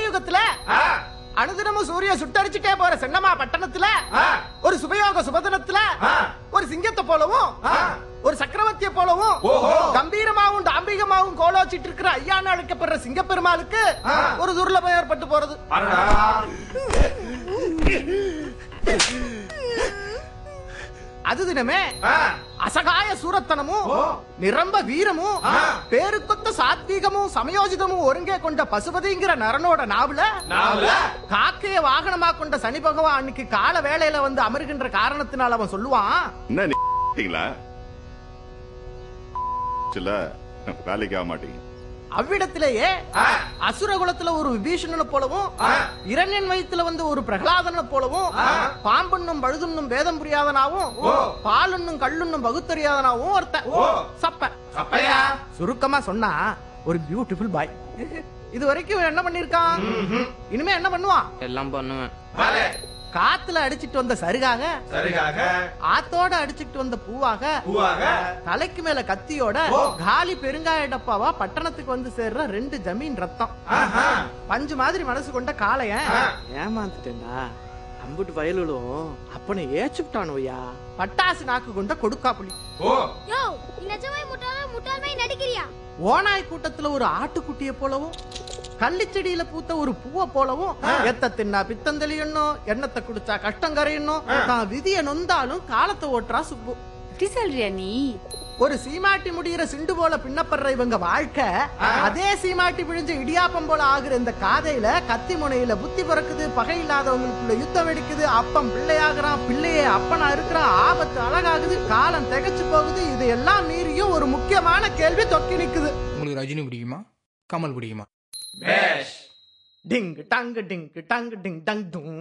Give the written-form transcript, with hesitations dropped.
கலியுகத்துல அனுதினமும் சூரிய சுட்டரிச்சுட்டே போற சென்னமா பட்டணத்துல ஒரு சுபயோக சுபதனத்துல ஒரு சிங்கத்தை போலவும் ஒரு சக்கரவர்த்திய போலவும் கம்பீரமாவும் டாம்பிகமாவும் கோலோச்சிட்டு இருக்கிற ஐயான்னு அழைக்கப்படுற சிங்கப்பெருமாளுக்கு ஒரு துர்லபம் ஏற்பட்டு போறது. அது தினமே அசகாய சூரத்தனமும் நிரம்ப வீரமும் பேருக்கொத்த சாத்வீகமும் சமயோஜிதமும் ஒருங்கே கொண்ட பசுபதிங்கிற நரனோட நாவல காக்கைய வாகனமா கொண்ட சனி பகவான் அன்னைக்கு கால வேளையில வந்து அமர்கின்ற காரணத்தினால அவன் சொல்லுவான், வேலைக்கு ஆக மாட்டீங்க. அவ்விடத்திலேயே அசுரகுலத்துல ஒரு விபீஷணனை போலவும் இரண்யன் வயித்துல வந்து ஒரு பிரகலாதனை போலவும் பாம்புன்னும் பழுதுன்னும் வேதம் புரியாதனாவும் பாலுன்னும் கல்லுன்னும் பகுத்தறியாதனாவும் ஒருத்தன் சப்ப. சுருக்கமா சொன்னா ஒரு பியூட்டிஃபுல் பாய். இது வரைக்கும் என்ன பண்ணிருக்கான், இனிமே என்ன பண்ணுவான்? எல்லாம் பண்ணுவேன். காத்துல அடிச்சிட்டு வந்த சருகாக, ஆத்தோட அடிச்சிட்டு வந்த பூவாக, தலைக்கு மேல கத்தியோட காலி பெருங்காய டப்பாவா பட்டணத்துக்கு வந்து சேர்ற 2 ஜமீன் ரத்தம் பஞ்சு மாதிரி மனசு கொண்ட காளைய ஏமாந்துட்டேன்டா. அம்புட்டு வயலும் அப்பனை ஏச்சுட்டானோயா. பட்டாசு நாக்கு கொண்ட கொடுக்காப்புளி. ஓனாய் கூட்டத்துல ஒரு ஆட்டுக்குட்டிய போலவும் கள்ளிச்செடியில பூத்த ஒரு பூவை போலவும் எத்த தின்னா பித்தந்தெளியணும், எண்ணத்தை குடிச்சா கஷ்டம் கரையணும், தான் விதிய நொந்தாலும் காலத்தை ஓட்டுறா சுப்பு. சொல்றியா நீ? ஒரு சீமாட்டி முடிகிற சிண்டு போல பின்னப்படுற இவங்க வாழ்க்கை அதே சீமாட்டி பிழிஞ்ச இடியாப்பம் போல ஆகுற இந்த காதையில கத்தி முனையில புத்தி பிறக்குது, பகை இல்லாதவங்களுக்குள்ள யுத்தம் வெடிக்குது, அப்பம் பிள்ளையாகிறான், பிள்ளையே அப்பனா இருக்கிறான், ஆபத்து அழகாகுது, காலம் திகச்சு போகுது. இது எல்லாம் மீறியும் ஒரு முக்கியமான கேள்வி தொக்கி நிக்குது. உங்களுக்கு ரஜினி பிடிக்குமா, கமல் பிடிக்குமா? டிங் டங் டிங் டங் டிங் டங் டும்.